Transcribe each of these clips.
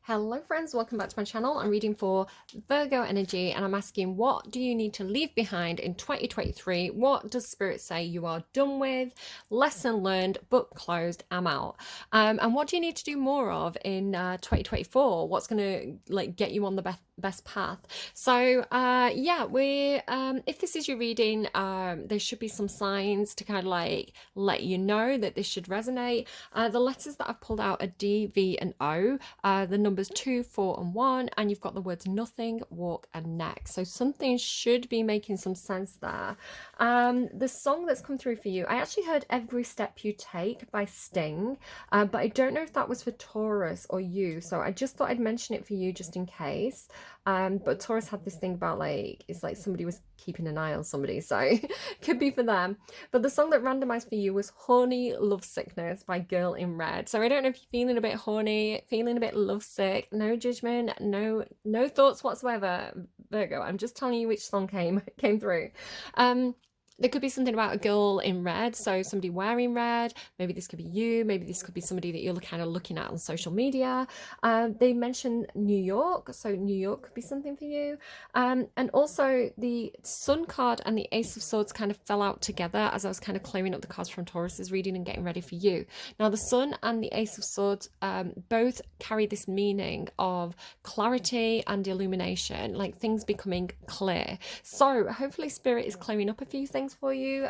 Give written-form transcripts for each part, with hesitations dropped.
Hello friends, welcome back to my channel. I'm reading for Virgo energy and I'm asking, what do you need to leave behind in 2023? What does Spirit say you are done with? Lesson learned, book closed, I'm out. And what do you need to do more of in 2024? What's going to get you on the best path? So yeah, if this is your reading, there should be some signs to kind of let you know that this should resonate. The letters that I've pulled out are D, V and O. The numbers 2, 4 and 1, and you've got the words nothing, walk and next. So something should be making some sense there. The song that's come through for you, I actually heard Every Step You Take by Sting, but I don't know if that was for Taurus or you, so I just thought I'd mention it for you just in case. But Taurus had this thing about it's like somebody was keeping an eye on somebody, so could be for them. But the song that randomized for you was Horny Love Sickness by Girl in Red. So I don't know if you're feeling a bit horny, feeling a bit lovesick. No judgment, no thoughts whatsoever, Virgo. I'm just telling you which song came through. There could be something about a girl in red, so somebody wearing red. Maybe this could be you. Maybe this could be somebody that you're kind of looking at on social media. They mentioned New York, so New York could be something for you. And also the Sun card and the Ace of Swords kind of fell out together as I was kind of clearing up the cards from Taurus's reading and getting ready for you. Now the Sun and the Ace of Swords both carry this meaning of clarity and illumination, like things becoming clear. So hopefully Spirit is clearing up a few things for you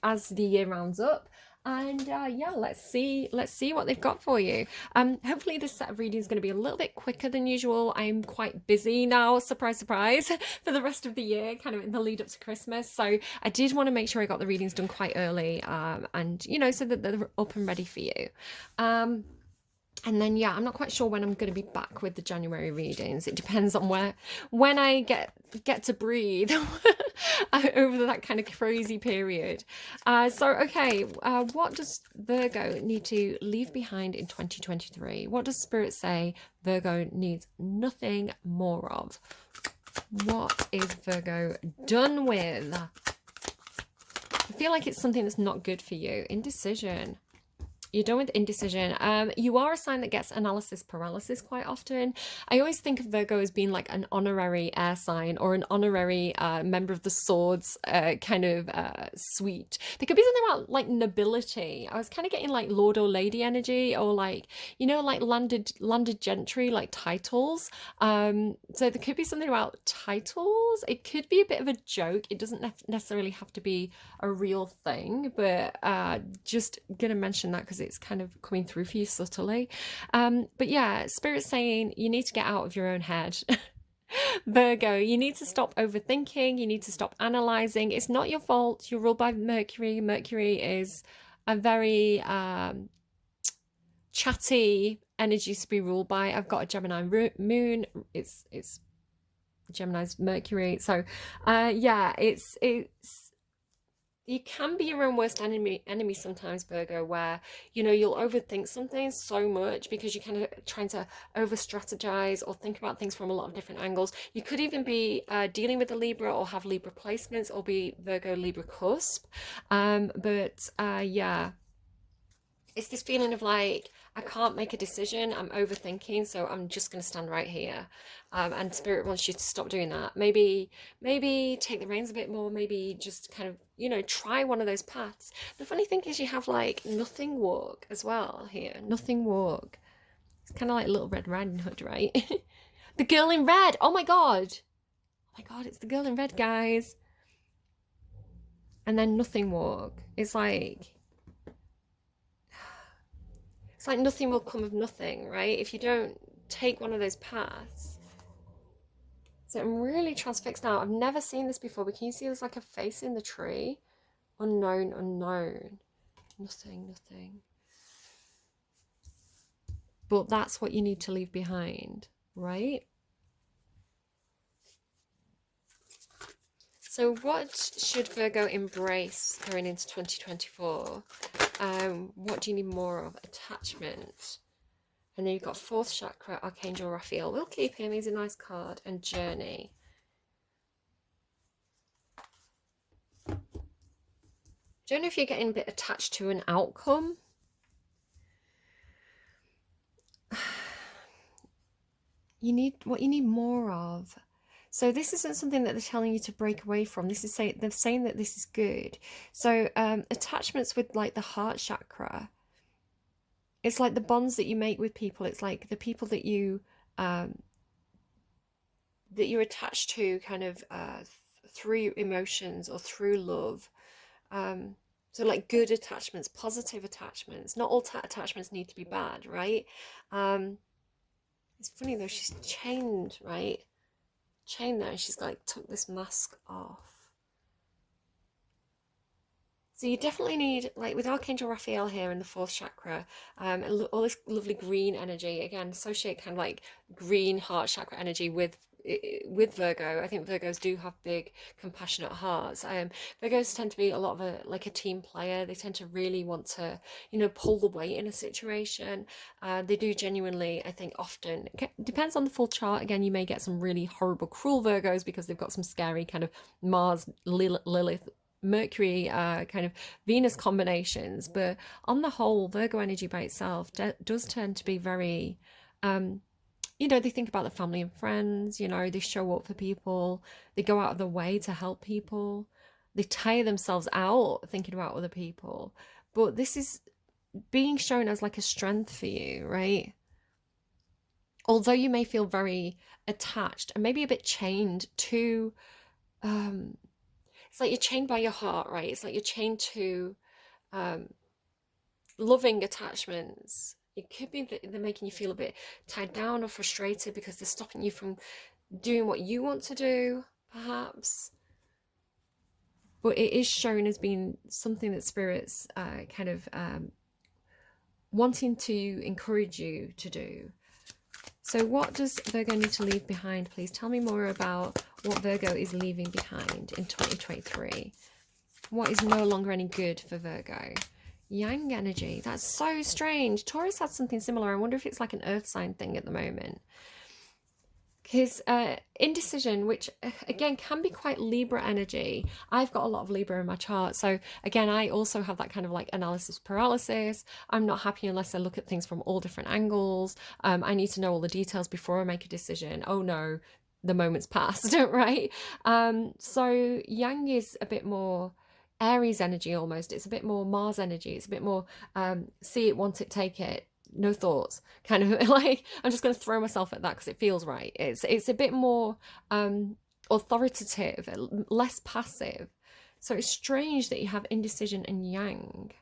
as the year rounds up, and yeah, let's see what they've got for you. Hopefully this set of reading is going to be a little bit quicker than usual. I'm quite busy now, surprise for the rest of the year, kind of in the lead up to Christmas, so I did want to make sure I got the readings done quite early, and you know, so that they're up and ready for you. And then, yeah, I'm not quite sure when I'm going to be back with the January readings. It depends on when I get to breathe over that kind of crazy period. Okay, what does Virgo need to leave behind in 2023? What does Spirit say Virgo needs nothing more of? What is Virgo done with? I feel like it's something that's not good for you. Indecision. You're done with indecision. You are a sign that gets analysis paralysis quite often. I always think of Virgo as being like an honorary air sign or an honorary member of the swords kind of suite. There could be something about like nobility. I was kind of getting like lord or lady energy, or like, you know, like landed gentry, like titles. So there could be something about titles. It could be a bit of a joke. It doesn't necessarily have to be a real thing, but just gonna mention that because it's kind of coming through for you subtly. But yeah, Spirit's saying you need to get out of your own head. Virgo, you need to stop overthinking. You need to stop analyzing. It's not your fault. You're ruled by Mercury. Mercury is a very chatty energy to be ruled by. I've got a Gemini moon. It's Gemini's Mercury. So yeah, it's you can be your own worst enemy sometimes, Virgo, where, you know, you'll overthink something so much because you're kind of trying to over strategize or think about things from a lot of different angles. You could even be dealing with a Libra or have Libra placements or be Virgo Libra cusp. Yeah, it's this feeling of like, I can't make a decision, I'm overthinking, so I'm just going to stand right here. And Spirit wants you to stop doing that. Maybe take the reins a bit more, maybe just kind of, you know, try one of those paths. The funny thing is you have like nothing walk as well here. Nothing walk. It's kind of like Little Red Riding Hood, right? The girl in red. Oh my god. Oh my god, it's the girl in red, guys. And then nothing walk. It's like nothing will come of nothing, right? If you don't take one of those paths. So I'm really transfixed now. I've never seen this before, but can you see there's like a face in the tree? Unknown, unknown. Nothing. But that's what you need to leave behind, right? So what should Virgo embrace going into 2024? What do you need more of? Attachment. And then you've got 4th chakra, Archangel Raphael. We'll keep him, he's a nice card. And journey. Don't know if you're getting a bit attached to an outcome. what you need more of. So this isn't something that they're telling you to break away from. They're saying that this is good. So attachments with like the heart chakra, it's like the bonds that you make with people. It's like the people um, that you're attached to, kind of through emotions or through love. Um, so like good attachments, positive attachments. Not all attachments need to be bad, right? Um, it's funny though, she's chained, right? Chained there, and she's like took this mask off. So you definitely need, like with Archangel Raphael here in the fourth chakra, all this lovely green energy. Again, associate kind of like green heart chakra energy with Virgo. I think Virgos do have big, compassionate hearts. Virgos tend to be a lot of a team player. They tend to really want to, pull the weight in a situation. They do genuinely, I think, often. Depends on the full chart. Again, you may get some really horrible, cruel Virgos because they've got some scary kind of Mars, Lilith, Mercury, kind of Venus combinations. But on the whole, Virgo energy by itself does tend to be very, they think about the family and friends, they show up for people, they go out of their way to help people, they tire themselves out thinking about other people. But this is being shown as like a strength for you, right? Although you may feel very attached and maybe a bit chained to, it's like you're chained by your heart, right? It's like you're chained to loving attachments. It could be that they're making you feel a bit tied down or frustrated because they're stopping you from doing what you want to do, perhaps. But it is shown as being something that spirits kind of wanting to encourage you to do. So what does Virgo need to leave behind, please? Tell me more about what Virgo is leaving behind in 2023. What is no longer any good for Virgo? Yang energy. That's so strange. Taurus had something similar. I wonder if it's like an earth sign thing at the moment. Because indecision, which again can be quite Libra energy. I've got a lot of Libra in my chart. So again, I also have that kind of like analysis paralysis. I'm not happy unless I look at things from all different angles. I need to know all the details before I make a decision. Oh no, the moment's passed, right? So Yang is a bit more Aries energy almost. It's a bit more Mars energy. It's a bit more see it, want it, take it. No thoughts, kind of like I'm just going to throw myself at that because it feels right. It's a bit more authoritative, less passive. So it's strange that you have indecision and Yang,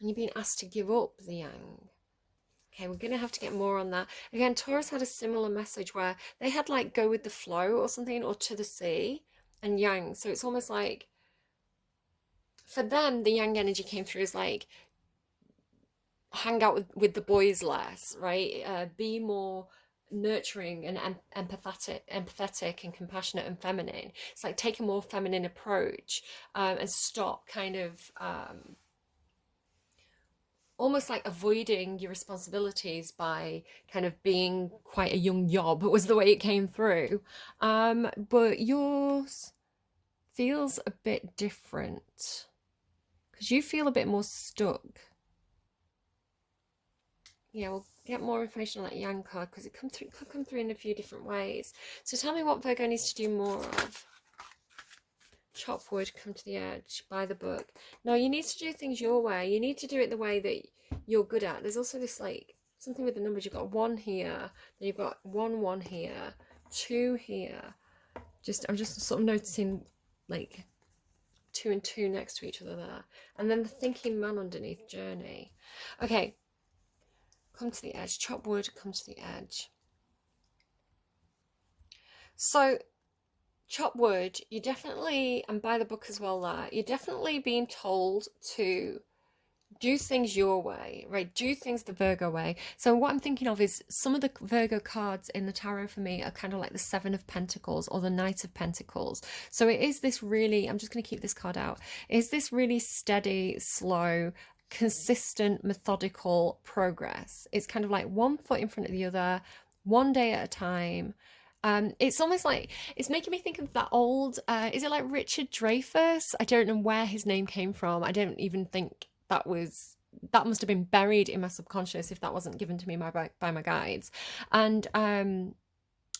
and you're being asked to give up the Yang. Okay, we're going to have to get more on that. Again, Taurus had a similar message where they had like go with the flow or something, or to the sea, and Yang. So it's almost like for them, the Yang energy came through as like hang out with the boys less, right? Be more nurturing and empathetic and compassionate and feminine. It's like take a more feminine approach, and stop kind of almost like avoiding your responsibilities by kind of being quite a young yob, was the way it came through. But yours feels a bit different because you feel a bit more stuck. Yeah, we'll get more information on that Yang card because it could come through in a few different ways. So tell me what Virgo needs to do more of. Chop wood, come to the edge, buy the book. No, you need to do things your way. You need to do it the way that you're good at. There's also this like something with the numbers. You've got 1 here, then you've got 1 here, 2 here. I'm just sort of noticing like 2 and 2 next to each other there, and then the thinking man underneath, journey. Okay. Come to the edge. Chop wood, come to the edge. So, chop wood, you definitely, and buy the book as well there, you're definitely being told to do things your way, right? Do things the Virgo way. So what I'm thinking of is some of the Virgo cards in the tarot for me are kind of like the 7 of Pentacles or the Knight of Pentacles. So it is this really, I'm just going to keep this card out, is this really steady, slow, consistent, methodical progress. It's kind of like one foot in front of the other, one day at a time. It's almost like it's making me think of that old is it like Richard Dreyfuss? I don't know where his name came from. I don't even think that was that must have been buried in my subconscious if that wasn't given to me by my guides. And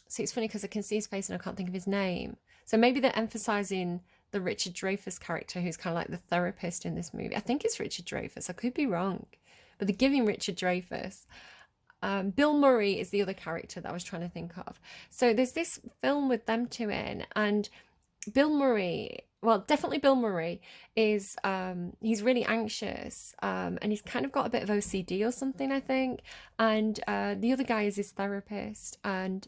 so it's funny because I can see his face and I can't think of his name. So maybe they're emphasizing the Richard Dreyfuss character, who's kind of like the therapist in this movie. I think it's Richard Dreyfuss. I could be wrong, but they're giving Richard Dreyfuss. Bill Murray is the other character that I was trying to think of. So there's this film with them two in, and Bill Murray, well, definitely Bill Murray is, he's really anxious, and he's kind of got a bit of OCD or something, I think. And the other guy is his therapist, and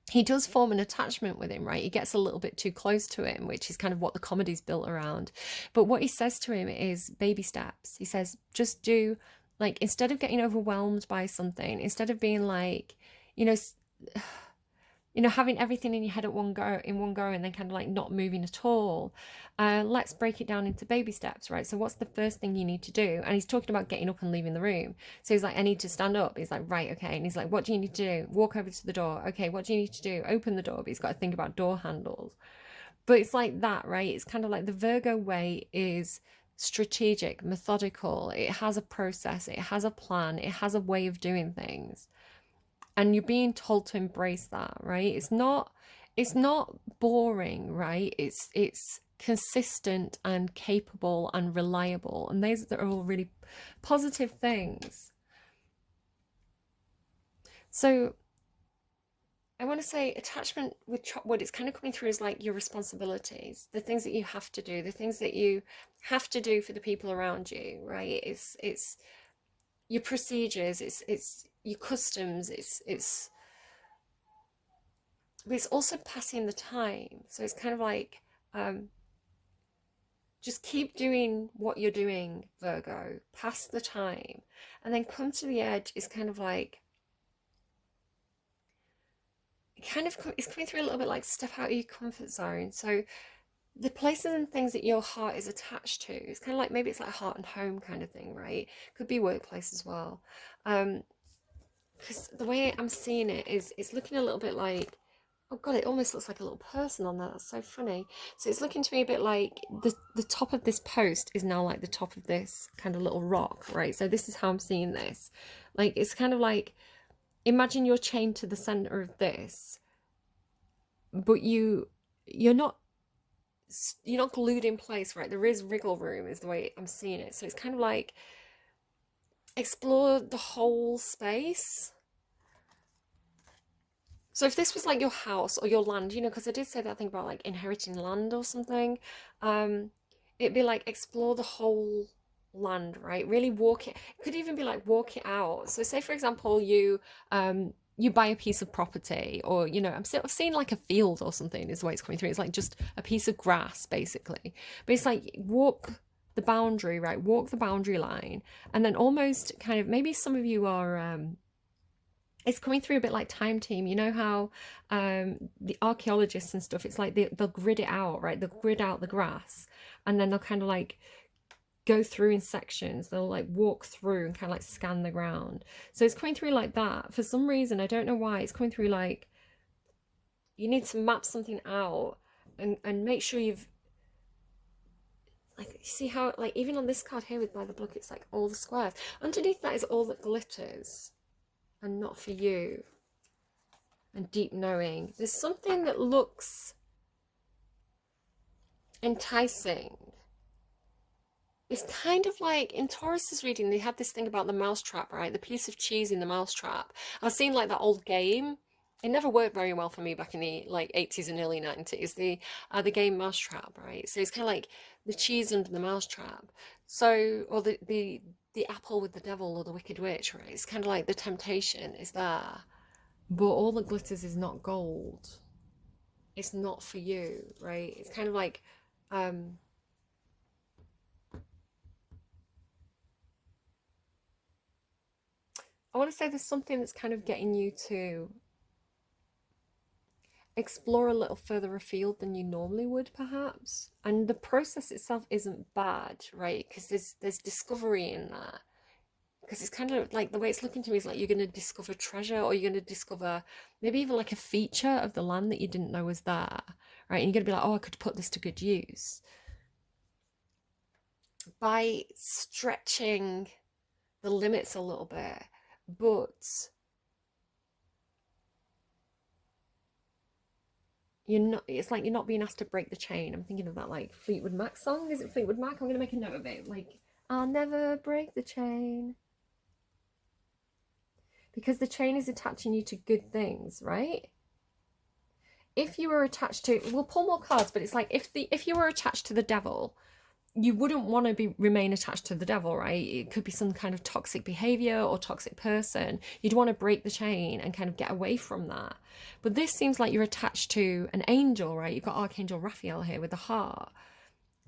he does form an attachment with him, right? He gets a little bit too close to him, which is kind of what the comedy's built around. But what he says to him is baby steps. He says, just do, like, instead of getting overwhelmed by something, instead of being like, you know, having everything in your head at one go, and then kind of like not moving at all. Let's break it down into baby steps, right? So what's the first thing you need to do? And he's talking about getting up and leaving the room. So he's like, I need to stand up. He's like, right, okay. And he's like, what do you need to do? Walk over to the door. Okay, what do you need to do? Open the door. But he's got to think about door handles. But it's like that, right? It's kind of like the Virgo way is strategic, methodical. It has a process. It has a plan. It has a way of doing things. And you're being told to embrace that, right? It's not boring, right? It's consistent and capable and reliable, and those are all really positive things. So I want to say attachment with what it's kind of coming through is like your responsibilities, the things that you have to do, the things that you have to do for the people around you, right? It's your procedures, it's your customs, but it's also passing the time. So it's kind of like, just keep doing what you're doing, Virgo, pass the time, and then come to the edge is kind of like, it's coming through a little bit like step out of your comfort zone. So the places and things that your heart is attached to, it's kind of like, maybe it's like heart and home kind of thing, right? Could be workplace as well. Because the way I'm seeing it is, it's looking a little bit like, oh god, it almost looks like a little person on there. That's so funny. So it's looking to me a bit like the top of this post is now like the top of this kind of little rock, right? So this is how I'm seeing this. Like, it's kind of like, imagine you're chained to the center of this, but you're not glued in place, right? There is wriggle room, is the way I'm seeing it. So it's kind of like, explore the whole space. So if this was like your house or your land, because I did say that thing about like inheriting land or something, it'd be like explore the whole land, right? Really walk it. It could even be like walk it out. So say for example, you buy a piece of property, or I'm seeing like a field or something is the way it's coming through. It's like just a piece of grass basically, but it's like walk the boundary, right? Walk the boundary line, and then almost kind of, maybe some of you are it's coming through a bit like Time Team. You know how the archaeologists and stuff, it's like they'll grid it out, right? They'll grid out the grass, and then they'll kind of like go through in sections. They'll like walk through and kind of like scan the ground. So it's coming through like that. For some reason, I don't know why, it's coming through like you need to map something out and make sure you've, like, you see how, like, even on this card here with by the book, it's like all the squares. Underneath that is all that glitters and not for you. And deep knowing. There's something that looks enticing. It's kind of like in Taurus's reading, they had this thing about the mousetrap, right? The piece of cheese in the mousetrap. I've seen like that old game. It never worked very well for me back in the like 80s and early 90s. The game Mousetrap, right? So it's kind of like the cheese under the mousetrap. So, or the apple with the devil or the wicked witch, right? It's kind of like the temptation is there, but all that glitters is not gold. It's not for you, right? It's kind of like, I want to say there's something that's kind of getting you to explore a little further afield than you normally would, perhaps. And the process itself isn't bad, right? Because there's discovery in that. Because it's kind of like, the way it's looking to me is like you're going to discover treasure, or you're going to discover maybe even like a feature of the land that you didn't know was there, right? And you're going to be like, oh, I could put this to good use. by stretching the limits a little bit, but you're not, it's like you're not being asked to break the chain. I'm thinking of that like Fleetwood Mac song. Is it Fleetwood Mac? I'm gonna make a note of it. Like, I'll never break the chain. Because the chain is attaching you to good things, right? If you were attached to, we'll pull more cards, but it's like if you were attached to the devil, you wouldn't want to remain attached to the devil, right? It could be some kind of toxic behavior or toxic person. You'd want to break the chain and kind of get away from that. But this seems like you're attached to an angel, right? You've got Archangel Raphael here with the heart.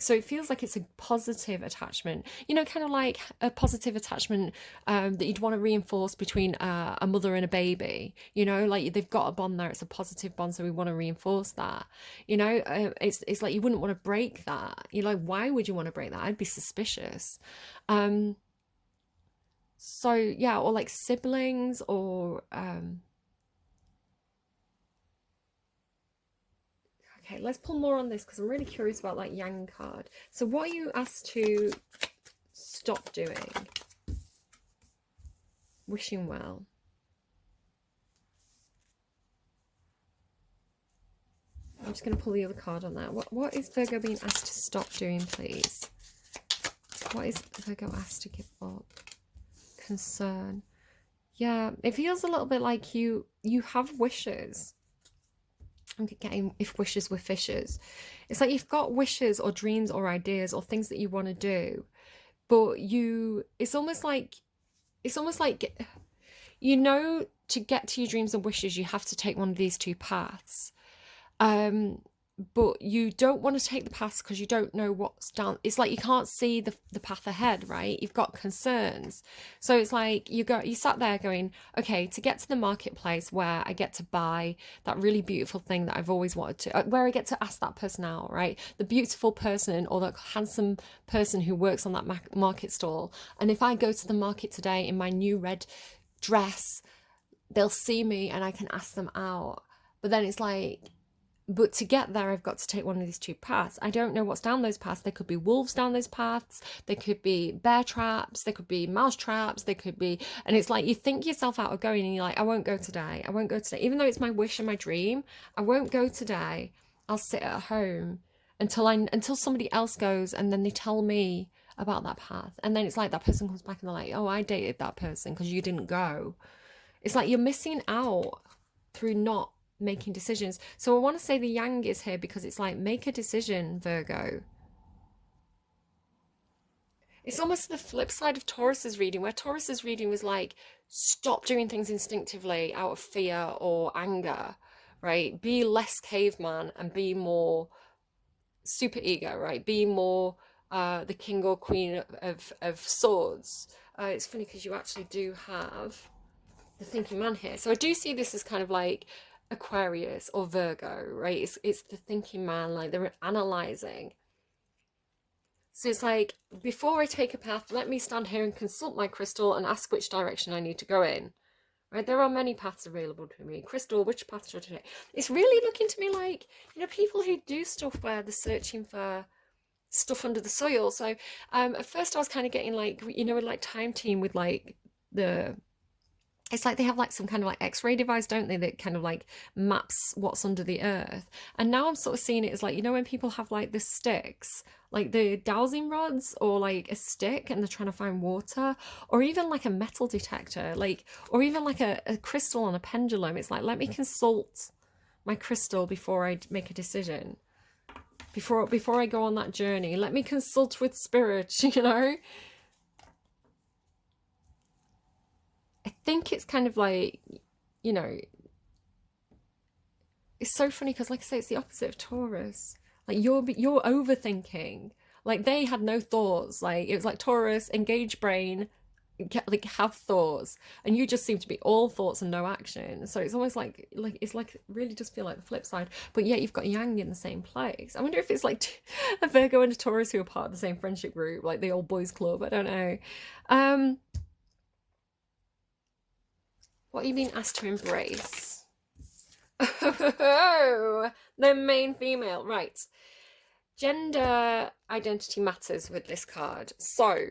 So it feels like it's a positive attachment, you know, kind of like a positive attachment that you'd want to reinforce between a mother and a baby, you know, like they've got a bond there. It's a positive bond. So we want to reinforce that, you know, it's like you wouldn't want to break that. You're like, why would you want to break that? I'd be suspicious. So yeah, or like siblings or okay, let's pull more on this because I'm really curious about that Yang card. So what are you asked to stop doing? Wishing well. I'm just going to pull the other card on that. What is Virgo being asked to stop doing, please? What is Virgo asked to give up? Concern. Yeah, it feels a little bit like you have wishes. I'm getting if wishes were fishes. It's like you've got wishes or dreams or ideas or things that you want to do, but it's almost like you know, to get to your dreams and wishes you have to take one of these two paths. But you don't want to take the path because you don't know what's down. It's like you can't see the path ahead, right? You've got concerns. So it's like you sat there going, okay, to get to the marketplace where I get to buy that really beautiful thing that I've always wanted to, where I get to ask that person out, right? The beautiful person or the handsome person who works on that market stall. And if I go to the market today in my new red dress, they'll see me and I can ask them out. But then it's like, but to get there, I've got to take one of these two paths. I don't know what's down those paths. There could be wolves down those paths. There could be bear traps. There could be mouse traps. There could be, and it's like you think yourself out of going and you're like, I won't go today. I won't go today. Even though it's my wish and my dream, I won't go today. I'll sit at home until somebody else goes and then they tell me about that path. And then it's like that person comes back and they're like, oh, I dated that person because you didn't go. It's like you're missing out through not making decisions. So I want to say the Yang is here because it's like, make a decision, Virgo. It's almost the flip side of Taurus's reading, where Taurus's reading was like, stop doing things instinctively out of fear or anger, right? Be less caveman and be more super ego, right? Be more the king or queen of swords. It's funny because you actually do have the thinking man here. So I do see this as kind of like Aquarius or Virgo, right? It's the thinking man, like they're analyzing. So it's like, before I take a path, let me stand here and consult my crystal and ask which direction I need to go in. Right? There are many paths available to me. Crystal, which path should I take? It's really looking to me like, you know, people who do stuff where they're searching for stuff under the soil. So at first I was kind of getting like, you know, like Time Team with like it's like they have like some kind of like X-ray device, don't they, that kind of like maps what's under the earth. And now I'm sort of seeing it as like, you know, when people have like the sticks, like the dowsing rods or like a stick and they're trying to find water, or even like a metal detector, like, or even like a crystal on a pendulum. It's like, let me consult my crystal before I make a decision. Before I go on that journey, let me consult with spirit, you know? I think it's kind of like, you know, it's so funny because, like I say, it's the opposite of Taurus. Like you're overthinking. Like they had no thoughts. Like it was like Taurus, engage brain, like have thoughts, and you just seem to be all thoughts and no action. So it's almost like it's like really just feel like the flip side. But yet you've got Yang in the same place. I wonder if it's like a Virgo and a Taurus who are part of the same friendship group, like the old boys club. I don't know. What are you being asked to embrace? Oh, the main female, right. gender identity matters with this card. So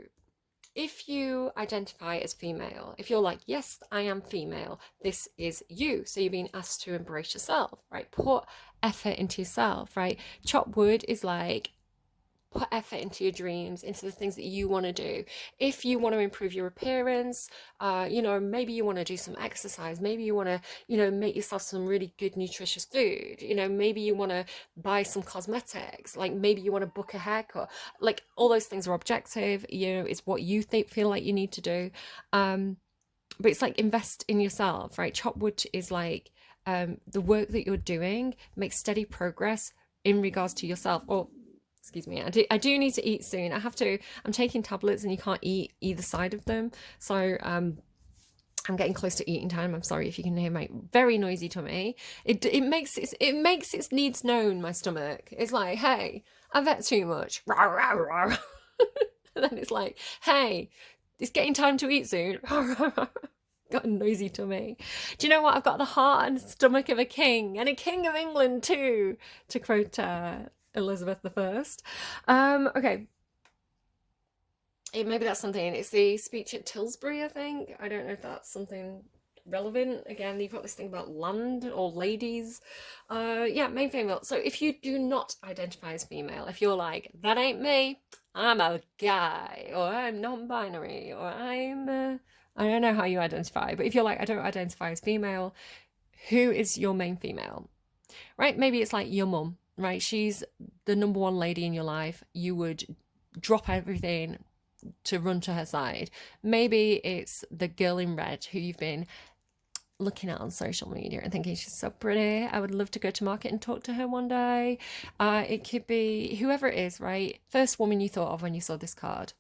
if you identify as female, if you're like, yes, I am female, this is you. So you're being asked to embrace yourself, right? Put effort into yourself, right? Chop wood is like, put effort into your dreams, into the things that you want to do. If you want to improve your appearance, maybe you want to do some exercise, maybe you want to, make yourself some really good nutritious food, maybe you want to buy some cosmetics, like maybe you want to book a haircut, like all those things are objective, it's what you feel like you need to do. But it's like invest in yourself, right? Chop wood is like the work that you're doing makes steady progress in regards to yourself. Or excuse me, I do need to eat soon. I'm taking tablets and you can't eat either side of them. So I'm getting close to eating time. I'm sorry if you can hear my very noisy tummy. It makes its needs known, my stomach. It's like, hey, I've ate too much. And then it's like, hey, it's getting time to eat soon. Got a noisy tummy. Do you know what? I've got the heart and stomach of a king, and a king of England too, to quote Elizabeth I. Okay. Maybe that's something. It's the speech at Tilbury, I think. I don't know if that's something relevant. Again, you've got this thing about land or ladies. Main female. So if you do not identify as female, if you're like, that ain't me, I'm a guy, or I'm non-binary, or I don't know how you identify, but if you're like, I don't identify as female, who is your main female? Right? Maybe it's like your mum, right? She's the number one lady in your life. You would drop everything to run to her side. Maybe it's the girl in red who you've been looking at on social media and thinking she's so pretty. I would love to go to market and talk to her one day. It could be whoever it is, right? First woman you thought of when you saw this card.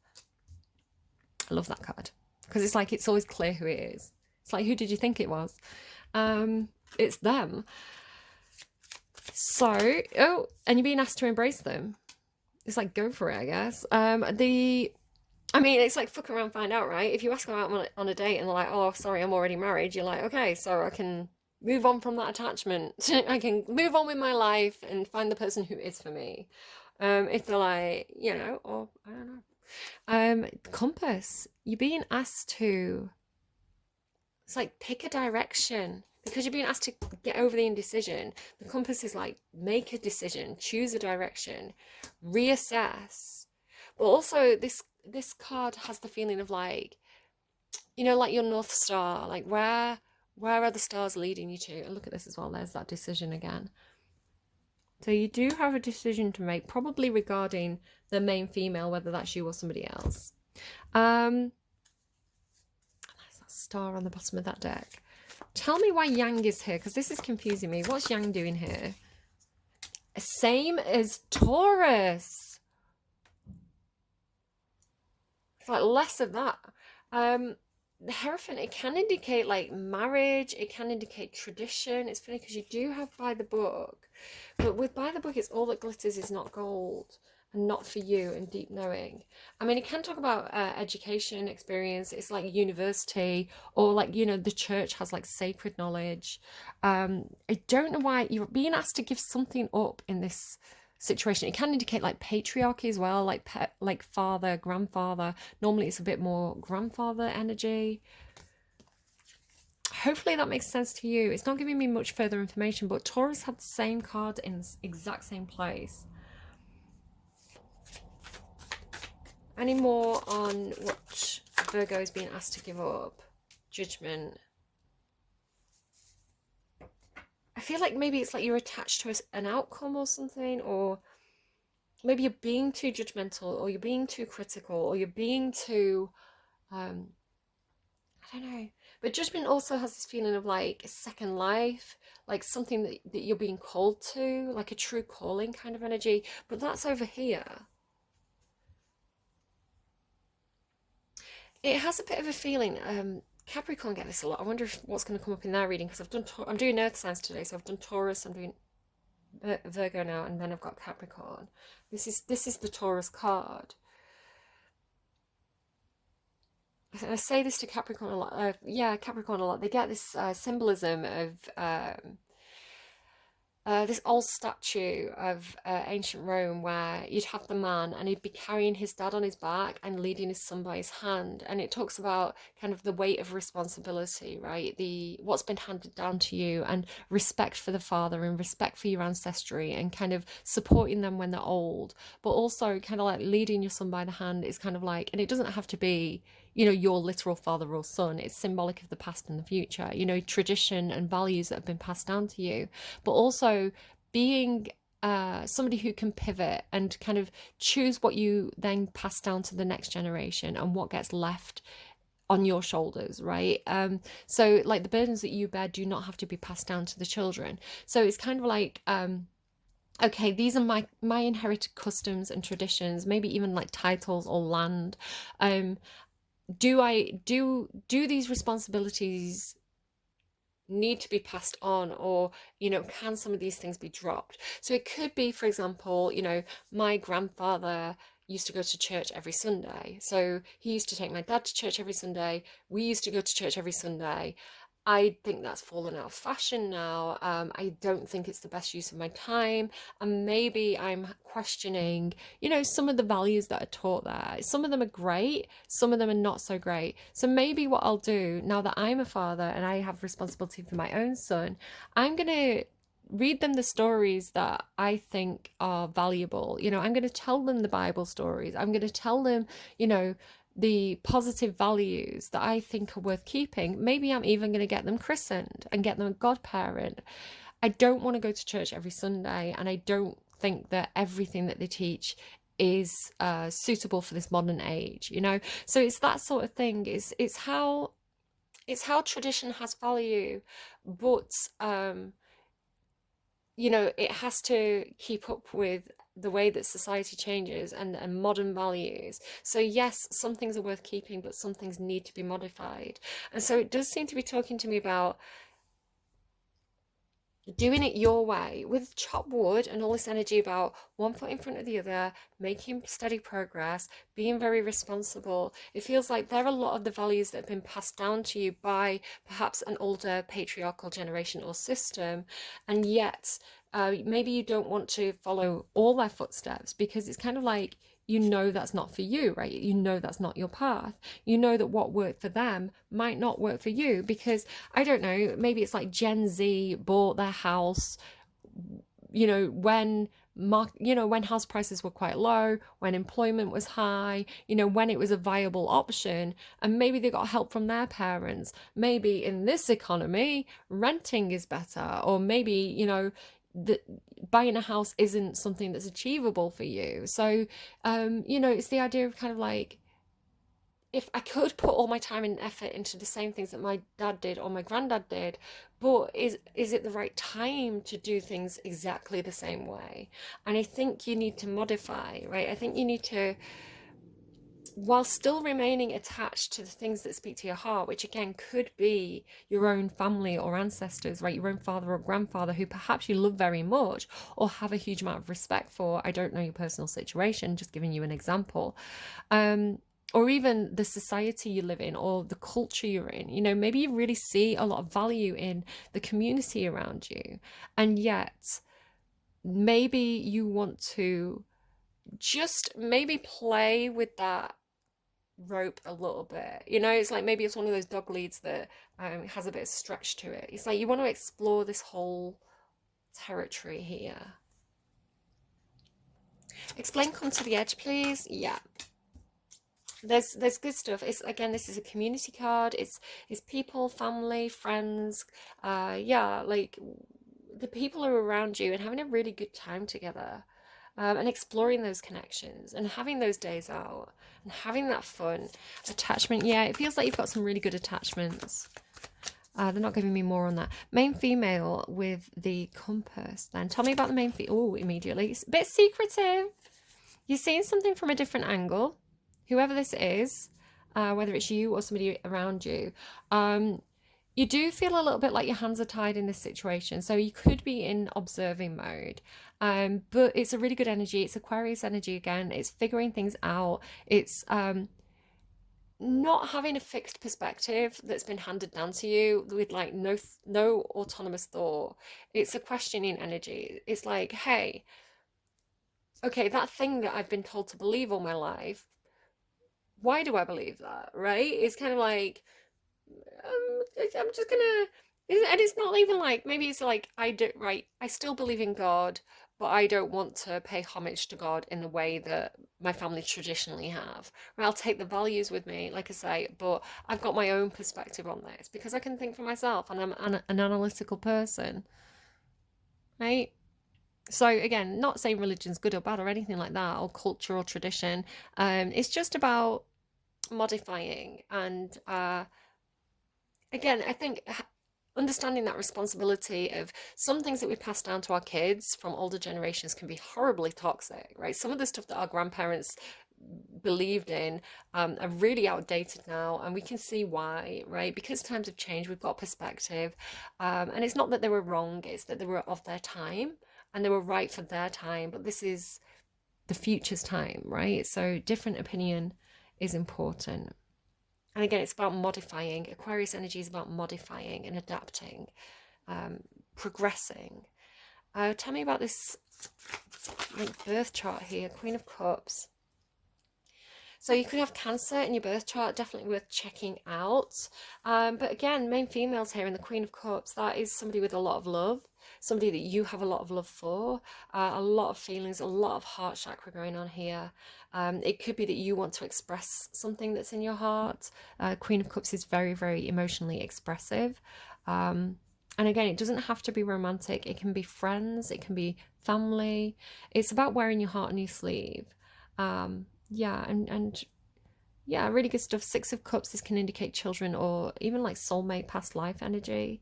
I love that card because it's like, it's always clear who it is. It's like, who did you think it was? It's them. So, and you're being asked to embrace them. It's like, go for it, I guess. It's like, fuck around, find out, right? If you ask them out on a date and they're like, oh, sorry, I'm already married, you're like, okay, so I can move on from that attachment. I can move on with my life and find the person who is for me. If they're like, or I don't know. Compass, you're being asked to, it's like, pick a direction. Because you're being asked to get over the indecision, the compass is like, make a decision, choose a direction, reassess. But also this card has the feeling of like, like your North Star, like where are the stars leading you to? And look at this as well, there's that decision again. So you do have a decision to make, probably regarding the main female, whether that's you or somebody else. There's that star on the bottom of that deck. Tell me why Yang is here, because this is confusing me. What's Yang doing here? Same as Taurus. It's like less of that. The Hierophant, it can indicate like marriage. It can indicate tradition. It's funny because you do have by the book. But with by the book, it's all that glitters is not gold. And not for you, and deep knowing. It can talk about education experience. It's like university, or like, the church has like sacred knowledge. I don't know why you're being asked to give something up in this situation. It can indicate like patriarchy as well, like father, grandfather. Normally it's a bit more grandfather energy. Hopefully that makes sense to you. It's not giving me much further information, but Taurus had the same card in the exact same place. Any more on what Virgo is being asked to give up? Judgment. I feel like maybe it's like you're attached to an outcome or something, or maybe you're being too judgmental, or you're being too critical, or you're being too, I don't know. But judgment also has this feeling of like a second life, like something that you're being called to, like a true calling kind of energy. But that's over here. It has a bit of a feeling. Capricorn get this a lot. I wonder what's going to come up in their reading, because I'm doing Earth signs today, so I've done Taurus, I'm doing Virgo now, and then I've got Capricorn. This is the Taurus card. I say this to Capricorn a lot. Capricorn a lot. They get this symbolism of this old statue of ancient Rome where you'd have the man and he'd be carrying his dad on his back and leading his son by his hand. And it talks about kind of the weight of responsibility, right? The what's been handed down to you and respect for the father and respect for your ancestry and kind of supporting them when they're old, but also kind of like leading your son by the hand is kind of like, and it doesn't have to be, you know, your literal father or son. It's symbolic of the past and the future, you know, tradition and values that have been passed down to you, but also being somebody who can pivot and kind of choose what you then pass down to the next generation and what gets left on your shoulders, right? So like the burdens that you bear do not have to be passed down to the children. So it's kind of like, okay, these are my inherited customs and traditions, maybe even like titles or land. Do I do these responsibilities need to be passed on, or you know, can some of these things be dropped? So it could be, for example, you know, my grandfather used to go to church every Sunday, so he used to take my dad to church every Sunday. We used to go to church every Sunday. I think that's fallen out of fashion now. I don't think it's the best use of my time. And maybe I'm questioning, you know, some of the values that are taught there. Some of them are great, some of them are not so great. So maybe what I'll do now that I'm a father and I have responsibility for my own son, I'm going to read them the stories that I think are valuable. You know, I'm going to tell them the Bible stories. I'm going to tell them, you know, the positive values that I think are worth keeping. Maybe I'm even going to get them christened and get them a godparent. I don't want to go to church every Sunday, and I don't think that everything that they teach is suitable for this modern age, you know. So it's that sort of thing. It's how tradition has value, but you know, it has to keep up with the way that society changes and modern values. So yes, some things are worth keeping, but some things need to be modified. And so it does seem to be talking to me about doing it your way with chop wood and all this energy about one foot in front of the other, making steady progress, being very responsible. It feels like there are a lot of the values that have been passed down to you by perhaps an older patriarchal generation or system, and yet maybe you don't want to follow all their footsteps because it's kind of like, you know, that's not for you, right? You know that's not your path. You know that what worked for them might not work for you because, I don't know, maybe it's like Gen Z bought their house, you know, when house prices were quite low, when employment was high, you know, when it was a viable option, and maybe they got help from their parents. Maybe in this economy, renting is better, or maybe, you know, the buying a house isn't something that's achievable for you. So you know, it's the idea of kind of like, if I could put all my time and effort into the same things that my dad did or my granddad did, but is it the right time to do things exactly the same way? And I think you need to modify, right? I think you need to, while still remaining attached to the things that speak to your heart, which again could be your own family or ancestors, right? Your own father or grandfather who perhaps you love very much or have a huge amount of respect for. I don't know your personal situation, just giving you an example. Or even the society you live in or the culture you're in. You know, maybe you really see a lot of value in the community around you, and yet maybe you want to just maybe play with that rope a little bit. You know, it's like maybe it's one of those dog leads that has a bit of stretch to it. It's like you want to explore this whole territory here. Explain, come to the edge, please. Yeah. There's good stuff. It's, again, this is a community card. It's people, family, friends, yeah, like the people are around you and having a really good time together, and exploring those connections and having those days out and having that fun. Attachment, yeah, it feels like you've got some really good attachments. They're not giving me more on that. Main female with the compass. Then tell me about the main female. Oh, immediately. It's a bit secretive. You're seeing something from a different angle. Whoever this is, whether it's you or somebody around you, you do feel a little bit like your hands are tied in this situation. So you could be in observing mode, but it's a really good energy. It's Aquarius energy again. It's figuring things out. It's not having a fixed perspective that's been handed down to you with like no autonomous thought. It's a questioning energy. It's like, hey, okay, that thing that I've been told to believe all my life, why do I believe that, right? It's kind of like, I'm just gonna, and it's not even like, maybe it's like, I do, right, I still believe in God, but I don't want to pay homage to God in the way that my family traditionally have. Right, I'll take the values with me, like I say, but I've got my own perspective on this because I can think for myself and I'm an analytical person, right? So again, not saying religion's good or bad or anything like that, or culture or tradition. It's just about modifying and again, I think understanding that responsibility of some things that we pass down to our kids from older generations can be horribly toxic, right? Some of the stuff that our grandparents believed in are really outdated now, and we can see why, right? Because times have changed, we've got perspective, and it's not that they were wrong, it's that they were of their time and they were right for their time, but this is the future's time, right? So different opinion is important. And again, it's about modifying. Aquarius energy is about modifying and adapting, progressing. Tell me about this like birth chart here, Queen of Cups. So you could have Cancer in your birth chart, definitely worth checking out. But again, main females here in the Queen of Cups, that is somebody with a lot of love, somebody that you have a lot of love for, a lot of feelings, a lot of heart chakra going on here. It could be that you want to express something that's in your heart. Queen of Cups is very, very emotionally expressive. And again, it doesn't have to be romantic. It can be friends, it can be family. It's about wearing your heart on your sleeve. Yeah, and yeah, really good stuff. Six of Cups, this can indicate children or even like soulmate past life energy.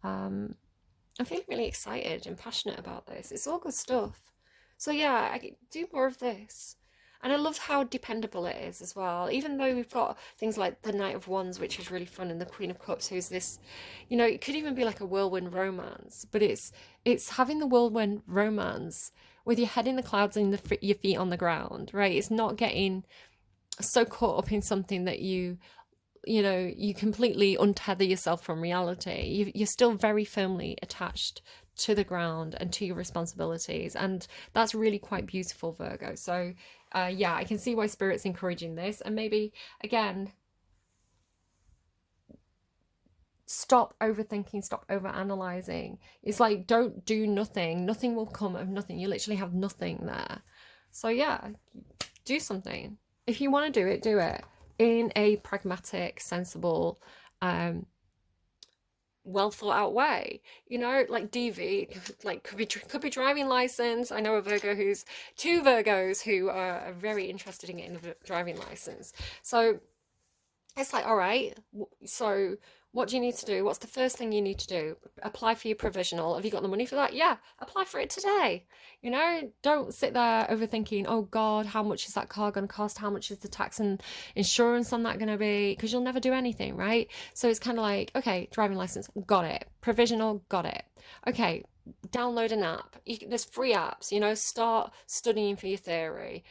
Um, I'm feeling really excited and passionate about this. It's all good stuff. So yeah, I do more of this. And I love how dependable it is as well. Even though we've got things like the Knight of Wands, which is really fun, and the Queen of Cups, who's this, it could even be like a whirlwind romance, but it's having the whirlwind romance with your head in the clouds and your feet on the ground, right? It's not getting so caught up in something that you completely untether yourself from reality. You're still very firmly attached to the ground and to your responsibilities, and that's really quite beautiful, Virgo. So yeah, I can see why Spirit's encouraging this, and maybe again, stop overthinking, stop overanalyzing. It's like, don't do nothing. Nothing will come of nothing. You literally have nothing there. So yeah, do something. If you want to do it in a pragmatic, sensible, well thought out way. Like DV, like could be driving license. I know a Virgo who's two Virgos who are very interested in getting a driving license. So it's like, all right, so what do you need to do? What's the first thing you need to do? Apply for your provisional. Have you got the money for that? Yeah, apply for it today. Don't sit there overthinking, oh God, how much is that car going to cost? How much is the tax and insurance on that going to be? Because you'll never do anything, right? So it's kind of like, okay, driving license, got it. Provisional, got it. Okay, download an app. There's free apps, start studying for your theory,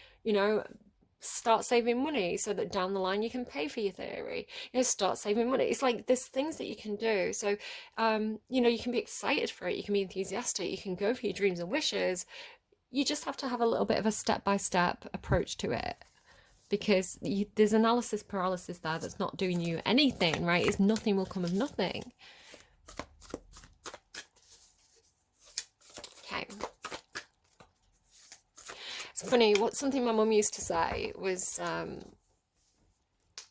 start saving money so that down the line you can pay for your theory. Start saving money. It's like there's things that you can do. So you can be excited for it, you can be enthusiastic, you can go for your dreams and wishes. You just have to have a little bit of a step-by-step approach to it, because there's analysis paralysis there that's not doing you anything, right? It's nothing will come of nothing. Okay. It's funny, something my mum used to say was,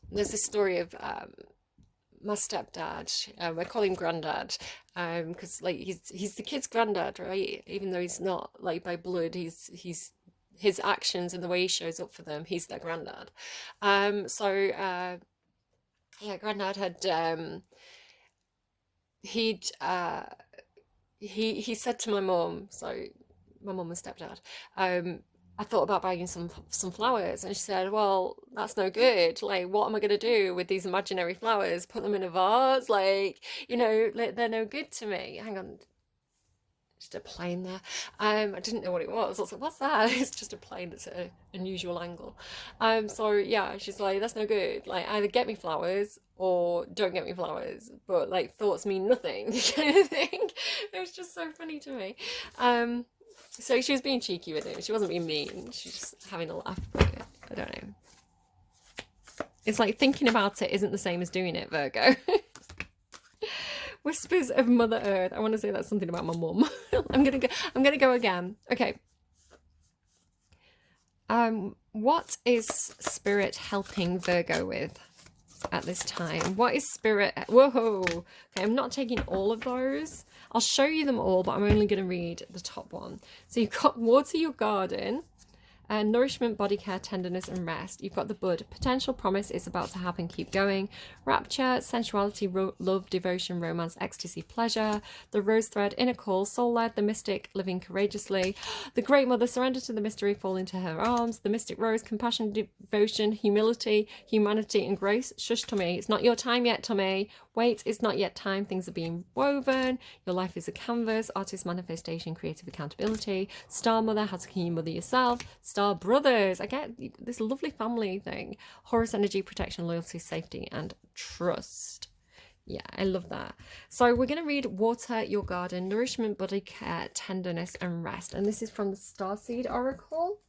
there's this story of my stepdad. I call him granddad, because like he's the kid's granddad, right? Even though he's not like by blood, he's his actions and the way he shows up for them, he's their granddad. Yeah, granddad had he'd he said to my mum, so my mum and stepdad, I thought about buying some flowers, and she said, well, that's no good. Like, what am I going to do with these imaginary flowers? Put them in a vase? Like, they're no good to me. Hang on. just a plane there. I didn't know what it was. I was like, what's that? It's just a plane that's at an unusual angle. So yeah, she's like, that's no good. Like, either get me flowers or don't get me flowers. But like, thoughts mean nothing, kind of thing. It was just so funny to me. So she was being cheeky with him. She wasn't being mean. She was just having a laugh. But I don't know. It's like thinking about it isn't the same as doing it, Virgo. Whispers of Mother Earth. I want to say that's something about my mum. I'm gonna go again. Okay. What is Spirit helping Virgo with at this time? What is Spirit? Whoa. Okay, I'm not taking all of those. I'll show you them all, but I'm only going to read the top one. So you've got water your garden. Nourishment, body care, tenderness, and rest. You've got the bud. Potential, promise, it's about to happen, keep going. Rapture, sensuality, love, devotion, romance, ecstasy, pleasure. The rose thread, inner call, soul-led. The mystic, living courageously. The great mother, surrender to the mystery, fall into her arms. The mystic rose, compassion, devotion, humility, humanity, and grace. Shush, Tommy. It's not your time yet, Tommy. Wait, it's not yet time. Things are being woven. Your life is a canvas. Artist, manifestation, creative accountability. Star mother, how can you mother yourself? Star brothers. I get this lovely family thing. Horus energy, protection, loyalty, safety, and trust. Yeah, I love that. So we're going to read Water Your Garden, Nourishment, Body Care, Tenderness, and Rest. And this is from the Starseed Oracle.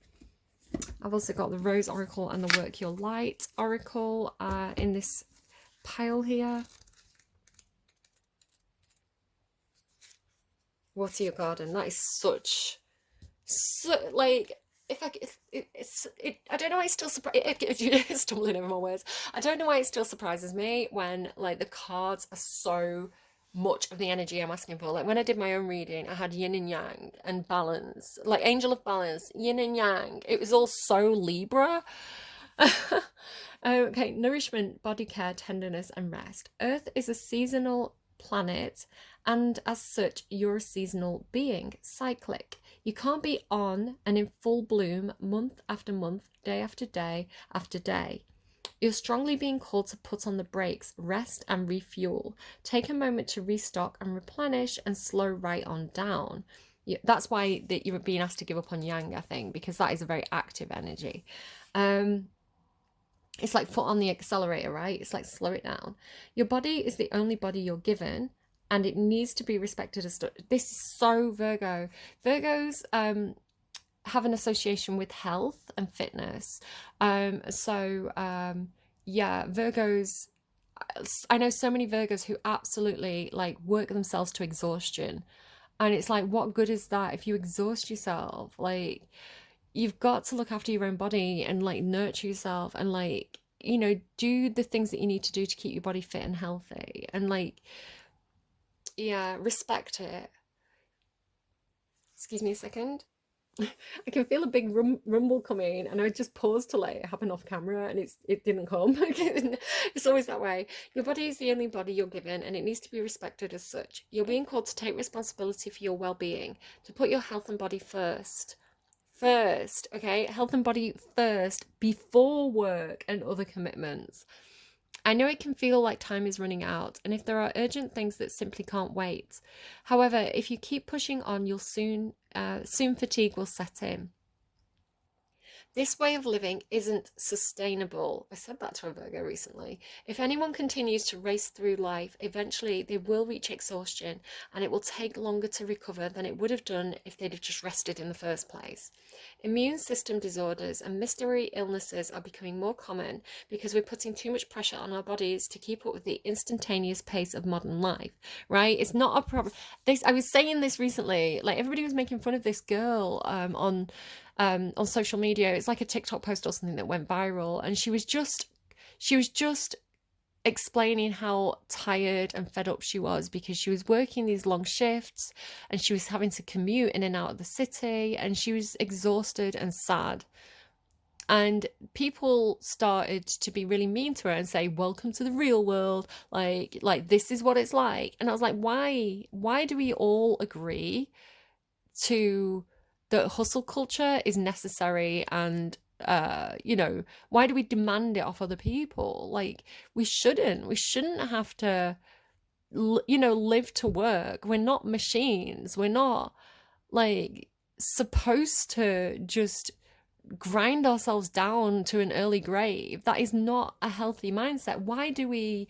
I've also got the Rose Oracle and the Work Your Light Oracle in this pile here. Water Your Garden. That is such like, I don't know why it still surprises, stumbling over my words. I don't know why it still surprises me when like the cards are so much of the energy I'm asking for. Like when I did my own reading, I had yin and yang and balance, like angel of balance, yin and yang. It was all so Libra. Okay, nourishment, body care, tenderness, and rest. Earth is a seasonal planet, and as such, you're a seasonal being, cyclic. You can't be on and in full bloom month after month, day after day after day. You're strongly being called to put on the brakes, rest and refuel. Take a moment to restock and replenish and slow right on down. That's why that you're being asked to give up on yang, I think, because that is a very active energy. It's like foot on the accelerator, right? It's like slow it down. Your body is the only body you're given, and it needs to be respected as this is so Virgo. Virgos have an association with health and fitness. Yeah, Virgos, I know so many Virgos who absolutely like work themselves to exhaustion. And it's like, what good is that if you exhaust yourself? Like, you've got to look after your own body and like nurture yourself and like, you know, do the things that you need to do to keep your body fit and healthy and like, yeah, respect it. Excuse me a second. I can feel a big rumble coming, and I just paused to let it happen off camera, and it didn't come. It's always that way. Your body is the only body you're given, and it needs to be respected as such. You're being called to take responsibility for your well-being, to put your health and body first. First, okay? Health and body first before work and other commitments. I know it can feel like time is running out, and if there are urgent things that simply can't wait. However, if you keep pushing on, you'll soon fatigue will set in. This way of living isn't sustainable. I said that to a Virgo recently. If anyone continues to race through life, eventually they will reach exhaustion, and it will take longer to recover than it would have done if they'd have just rested in the first place. Immune system disorders and mystery illnesses are becoming more common because we're putting too much pressure on our bodies to keep up with the instantaneous pace of modern life, right? It's not a problem. I was saying this recently, like everybody was making fun of this girl on social media. It's like a TikTok post or something that went viral, and she was just explaining how tired and fed up she was because she was working these long shifts and she was having to commute in and out of the city, and she was exhausted and sad. And people started to be really mean to her and say, welcome to the real world, like this is what it's like. And I was like, why do we all agree to that hustle culture is necessary, and you know, why do we demand it off other people? Like, we shouldn't have to live to work. We're not machines. We're not like supposed to just grind ourselves down to an early grave. That is not a healthy mindset. Why do we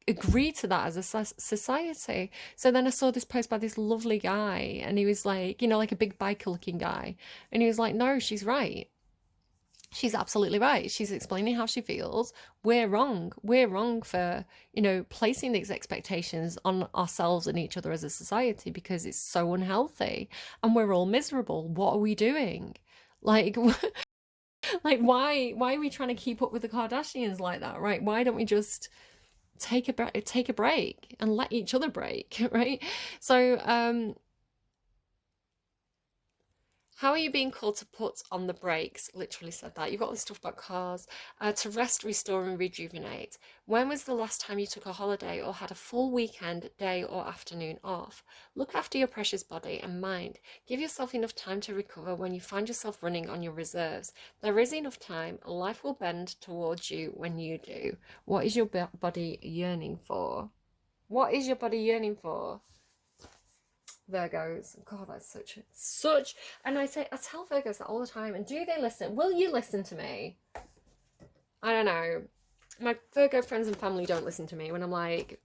agree to that as a society? So then I saw this post by this lovely guy, and he was like, like a big biker looking guy, and he was like, no, she's right. She's absolutely right. She's explaining how she feels. We're wrong. We're wrong for, placing these expectations on ourselves and each other as a society, because it's so unhealthy and we're all miserable. What are we doing? Like, like why are we trying to keep up with the Kardashians like that, right? Why don't we just take a break and let each other break, right? So, how are you being called to put on the brakes? Literally said that. You've got all this stuff about cars. To rest, restore, and rejuvenate. When was the last time you took a holiday or had a full weekend, day, or afternoon off? Look after your precious body and mind. Give yourself enough time to recover when you find yourself running on your reserves. There is enough time. Life will bend towards you when you do. What is your body yearning for? What is your body yearning for? Virgos. God, that's such, and I tell Virgos that all the time. And do they listen? Will you listen to me? I don't know. My Virgo friends and family don't listen to me when I'm like,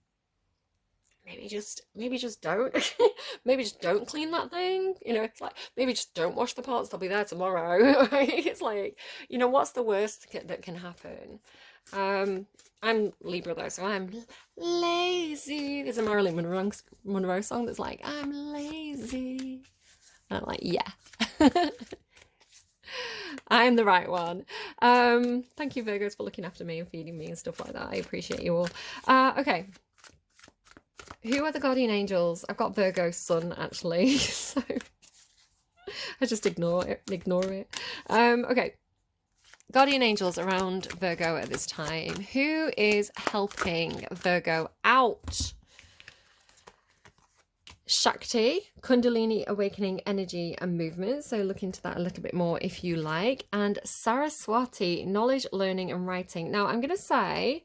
maybe just don't. Maybe just don't clean that thing. It's like, maybe just don't wash the pots. They'll be there tomorrow. Right? It's like, what's the worst that can happen? I'm Libra though, so I'm lazy. There's a Marilyn Monroe song that's like, I'm lazy. And I'm like, yeah. I'm the right one. Thank you, Virgos, for looking after me and feeding me and stuff like that. I appreciate you all. Okay. Who are the guardian angels? I've got Virgo sun, actually. So I just ignore it. Okay. Guardian angels around Virgo at this time. Who is helping Virgo out? Shakti, Kundalini awakening energy and movement. So look into that a little bit more if you like. And Saraswati, knowledge, learning and writing. Now I'm going to say,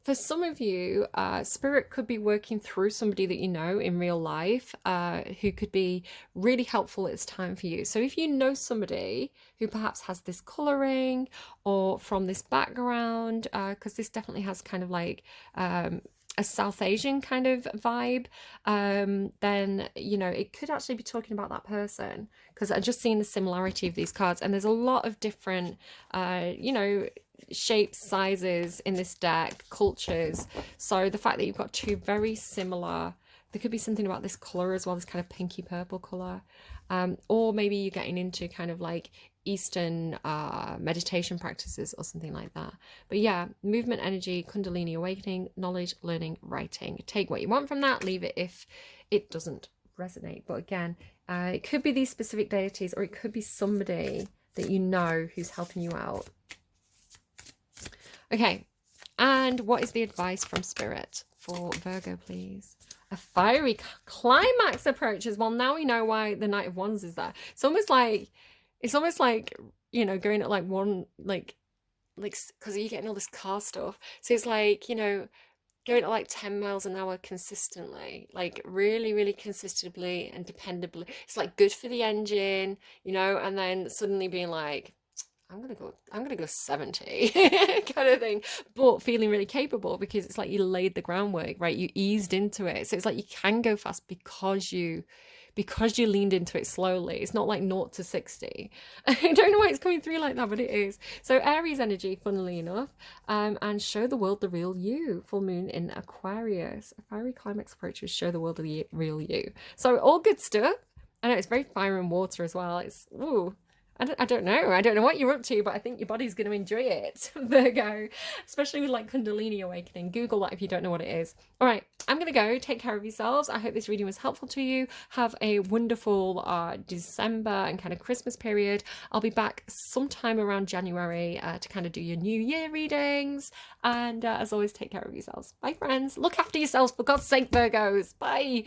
for some of you, spirit could be working through somebody that you know in real life who could be really helpful at this time for you. So if you know somebody who perhaps has this colouring or from this background, because this definitely has kind of like a South Asian kind of vibe, then, it could actually be talking about that person, because I've just seen the similarity of these cards. And there's a lot of different, shapes, sizes in this deck, cultures. So the fact that you've got two very similar, there could be something about this color as well, this kind of pinky purple color, or maybe you're getting into kind of like Eastern meditation practices or something like that. But yeah, movement, energy, Kundalini awakening, knowledge, learning, writing. Take what you want from that, leave it if it doesn't resonate. But again, it could be these specific deities, or it could be somebody that you know who's helping you out. Okay, and what is the advice from Spirit for Virgo, please? A fiery climax approaches. Well, now we know why the Knight of Wands is there. It's almost like, going at like one, like, because you're getting all this car stuff. So it's like, going at like 10 miles an hour consistently, like really, really consistently and dependably. It's like good for the engine, and then suddenly being like, I'm gonna go 70 kind of thing, but feeling really capable, because it's like you laid the groundwork, right? You eased into it. So it's like you can go fast because you leaned into it slowly. It's not like 0 to 60. I don't know why it's coming through like that, but it is. So Aries energy, funnily enough, and show the world the real you. Full moon in Aquarius. A fiery climax approaches show the world the real you. So all good stuff. I know it's very fire and water as well. It's, ooh. I don't know. I don't know what you're up to, but I think your body's going to enjoy it, Virgo, especially with like Kundalini awakening. Google that if you don't know what it is. All right, I'm going to go. Take care of yourselves. I hope this reading was helpful to you. Have a wonderful December and kind of Christmas period. I'll be back sometime around January to kind of do your New Year readings. And as always, take care of yourselves. Bye, friends. Look after yourselves, for God's sake, Virgos. Bye.